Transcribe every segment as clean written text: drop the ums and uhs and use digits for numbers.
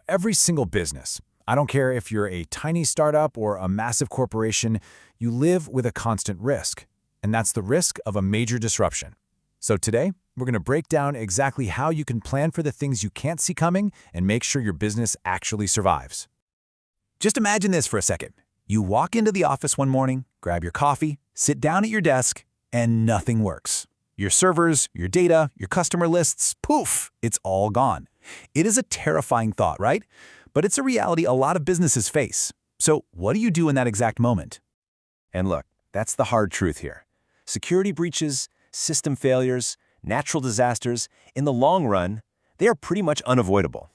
Every single business, I don't care if you're a tiny startup or a massive corporation, you live with a constant risk, and that's the risk of a major disruption. So today, we're going to break down exactly how you can plan for the things you can't see coming and make sure your business actually survives. Just imagine this for a second. You walk into the office one morning, grab your coffee, sit down at your desk, and nothing works. Your servers, your data, your customer lists, poof, it's all gone. It is a terrifying thought, right? But it's a reality a lot of businesses face. So what do you do in that exact moment? And look, that's the hard truth here. Security breaches, system failures, natural disasters, in the long run, they are pretty much unavoidable.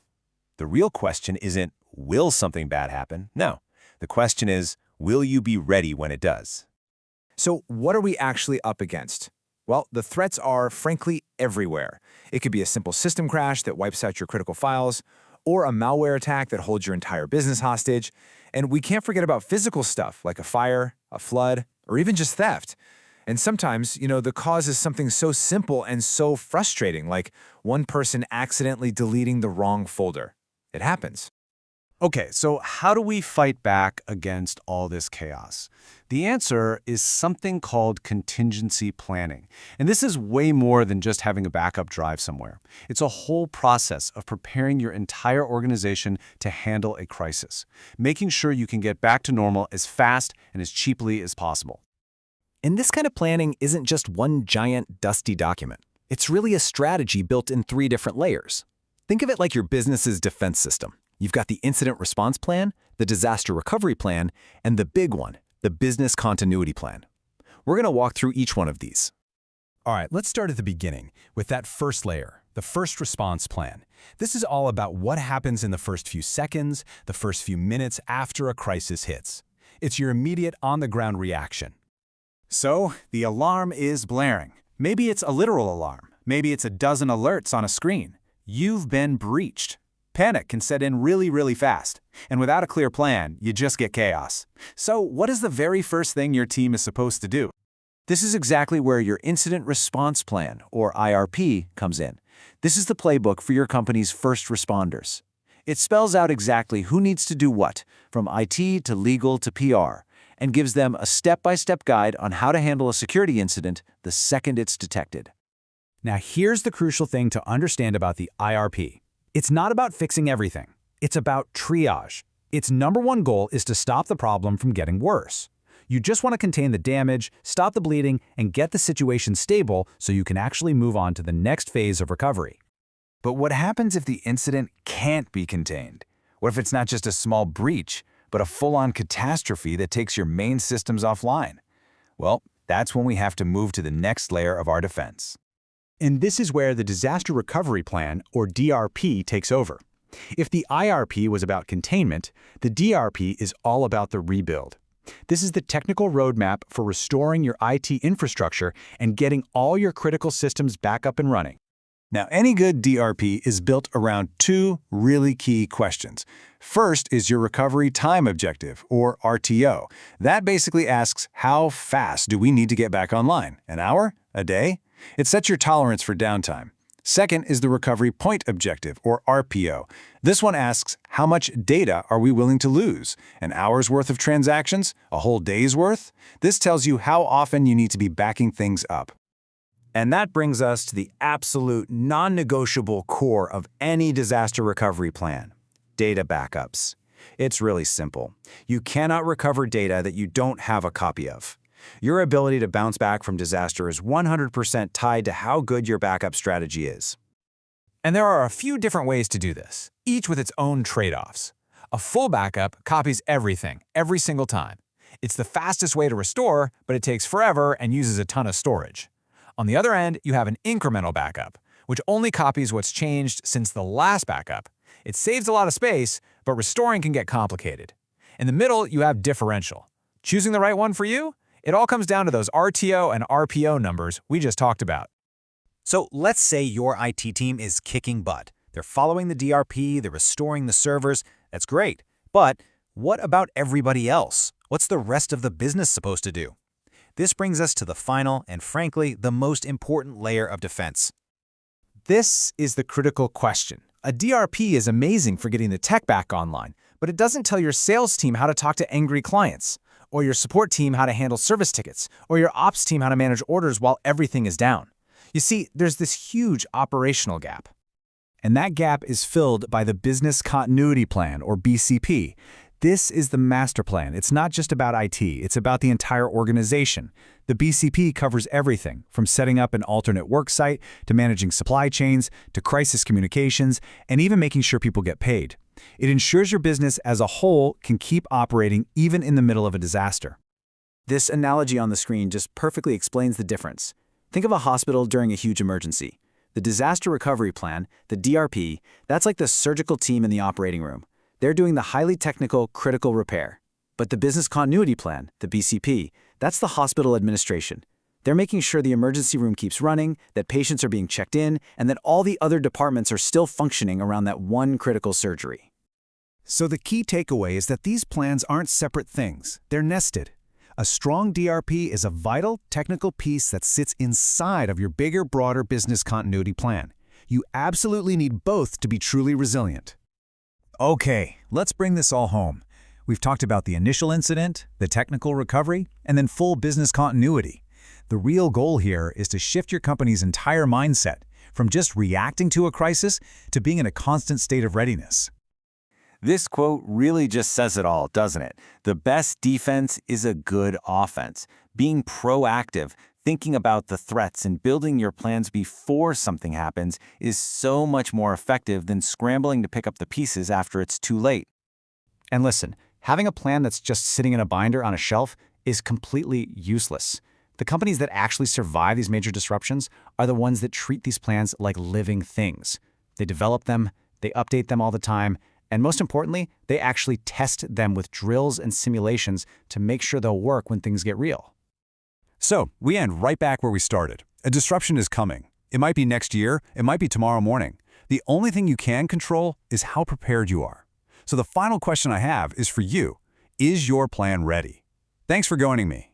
The real question isn't, will something bad happen? No. The question is, will you be ready when it does? So what are we actually up against? Well, the threats are, frankly, everywhere. It could be a simple system crash that wipes out your critical files, or a malware attack that holds your entire business hostage. And we can't forget about physical stuff like a fire, a flood, or even just theft. And sometimes, the cause is something so simple and so frustrating, like one person accidentally deleting the wrong folder. It happens. Okay, so how do we fight back against all this chaos? The answer is something called contingency planning. And this is way more than just having a backup drive somewhere. It's a whole process of preparing your entire organization to handle a crisis, making sure you can get back to normal as fast and as cheaply as possible. And this kind of planning isn't just one giant, dusty document. It's really a strategy built in 3 different layers. Think of it like your business's defense system. You've got the incident response plan, the disaster recovery plan, and the big one, the business continuity plan. We're going to walk through each one of these. All right, let's start at the beginning with that first layer, the first response plan. This is all about what happens in the first few seconds, the first few minutes after a crisis hits. It's your immediate on-the-ground reaction. So, the alarm is blaring. Maybe it's a literal alarm. Maybe it's a dozen alerts on a screen. You've been breached. Panic can set in really, really fast. And without a clear plan, you just get chaos. So, what is the very first thing your team is supposed to do? This is exactly where your incident response plan, or IRP, comes in. This is the playbook for your company's first responders. It spells out exactly who needs to do what, from IT to legal to PR, and gives them a step-by-step guide on how to handle a security incident the second it's detected. Now here's the crucial thing to understand about the IRP. It's not about fixing everything. It's about triage. Its number one goal is to stop the problem from getting worse. You just want to contain the damage, stop the bleeding, and get the situation stable so you can actually move on to the next phase of recovery. But what happens if the incident can't be contained? What if it's not just a small breach, but a full-on catastrophe that takes your main systems offline? Well, that's when we have to move to the next layer of our defense. And this is where the Disaster Recovery Plan, or DRP, takes over. If the IRP was about containment, the DRP is all about the rebuild. This is the technical roadmap for restoring your IT infrastructure and getting all your critical systems back up and running. Now, any good DRP is built around 2 really key questions. First is your recovery time objective, or RTO. That basically asks, how fast do we need to get back online? An hour? A day? It sets your tolerance for downtime. Second is the recovery point objective, or RPO. This one asks, how much data are we willing to lose? An hour's worth of transactions? A whole day's worth? This tells you how often you need to be backing things up. And that brings us to the absolute non-negotiable core of any disaster recovery plan: data backups. It's really simple. You cannot recover data that you don't have a copy of. Your ability to bounce back from disaster is 100% tied to how good your backup strategy is. And there are a few different ways to do this, each with its own trade-offs. A full backup copies everything, every single time. It's the fastest way to restore, but it takes forever and uses a ton of storage. On the other end, you have an incremental backup, which only copies what's changed since the last backup. It saves a lot of space, but restoring can get complicated. In the middle, you have differential. Choosing the right one for you? It all comes down to those RTO and RPO numbers we just talked about. So let's say your IT team is kicking butt. They're following the DRP, they're restoring the servers. That's great. But what about everybody else? What's the rest of the business supposed to do? This brings us to the final and, frankly, the most important layer of defense. This is the critical question. A DRP is amazing for getting the tech back online, but it doesn't tell your sales team how to talk to angry clients, or your support team how to handle service tickets, or your ops team how to manage orders while everything is down. You see, there's this huge operational gap. And that gap is filled by the Business Continuity Plan, or BCP. This is the master plan. It's not just about IT, it's about the entire organization. The BCP covers everything, from setting up an alternate work site, to managing supply chains, to crisis communications, and even making sure people get paid. It ensures your business as a whole can keep operating even in the middle of a disaster. This analogy on the screen just perfectly explains the difference. Think of a hospital during a huge emergency. The Disaster Recovery Plan, the DRP, that's like the surgical team in the operating room. They're doing the highly technical, critical repair. But the Business Continuity Plan, the BCP, that's the hospital administration. They're making sure the emergency room keeps running, that patients are being checked in, and that all the other departments are still functioning around that one critical surgery. So the key takeaway is that these plans aren't separate things. They're nested. A strong DRP is a vital, technical piece that sits inside of your bigger, broader business continuity plan. You absolutely need both to be truly resilient. Okay, let's bring this all home. We've talked about the initial incident, the technical recovery, and then full business continuity. The real goal here is to shift your company's entire mindset from just reacting to a crisis to being in a constant state of readiness. This quote really just says it all, doesn't it? The best defense is a good offense. Being proactive, thinking about the threats and building your plans before something happens is so much more effective than scrambling to pick up the pieces after it's too late. And listen, having a plan that's just sitting in a binder on a shelf is completely useless. The companies that actually survive these major disruptions are the ones that treat these plans like living things. They develop them, they update them all the time, and most importantly, they actually test them with drills and simulations to make sure they'll work when things get real. So, we end right back where we started. A disruption is coming. It might be next year, it might be tomorrow morning. The only thing you can control is how prepared you are. So the final question I have is for you. Is your plan ready? Thanks for joining me.